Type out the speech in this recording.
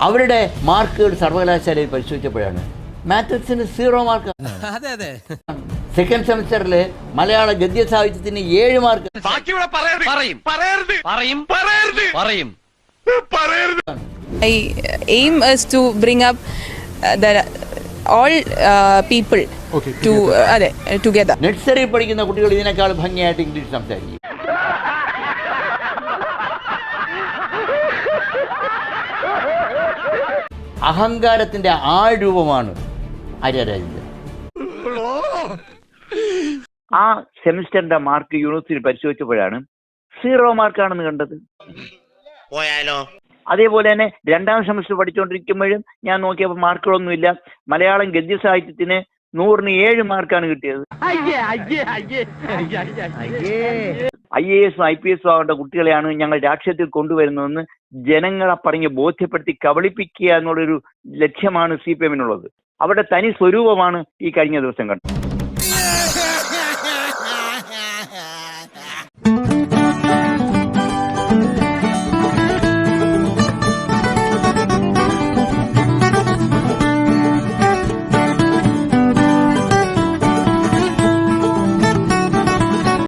അവരുടെ മാർക്കുകൾ സർവകലാശാലയിൽ പരിശോധിച്ചപ്പോഴാണ് മാത്തമാറ്റിക്സിന് 0 mark. Second സെമിസ്റ്ററിൽ Malayala ഗദ്യ സാഹിത്യത്തിന് 7 mark. My aim is to bring up all people together. Nursery പഠിക്കുന്ന കുട്ടികൾ ഇതിനേക്കാൾ ഭംഗിയായിട്ട് ഇംഗ്ലീഷ് സംസാരിക്കും. അഹങ്കാരത്തിന്റെ ആൾരൂപമാണ് ആര്യരാജേന്ദ്രൻ. ആ സെമിസ്റ്ററിന്റെ മാർക്ക് യൂണിവേഴ്സിറ്റി പരിശോധിച്ചപ്പോഴാണ് 0 മാർക്കാണെന്ന് കണ്ടത്. അതേപോലെ തന്നെ രണ്ടാം സെമിസ്റ്റർ പഠിച്ചുകൊണ്ടിരിക്കുമ്പോഴും ഞാൻ നോക്കിയപ്പോൾ മാർക്കുകളൊന്നുമില്ല. മലയാളം ഗദ്യ സാഹിത്യത്തിന് 100-ന് 7 മാർക്കാണ് കിട്ടിയത്. IAS IPS ആവേണ്ട കുട്ടികളെയാണ് ഞങ്ങൾ രാഷ്ട്രീയത്തിൽ കൊണ്ടുവരുന്നതെന്ന് ജനങ്ങളെ പറഞ്ഞ് ബോധ്യപ്പെടുത്തി കബളിപ്പിക്കുക എന്നുള്ളൊരു ലക്ഷ്യമാണ് CPM-നുള്ളത്. അവരുടെ തനി സ്വരൂപമാണ് ഈ കഴിഞ്ഞ ദിവസം കണ്ടത്.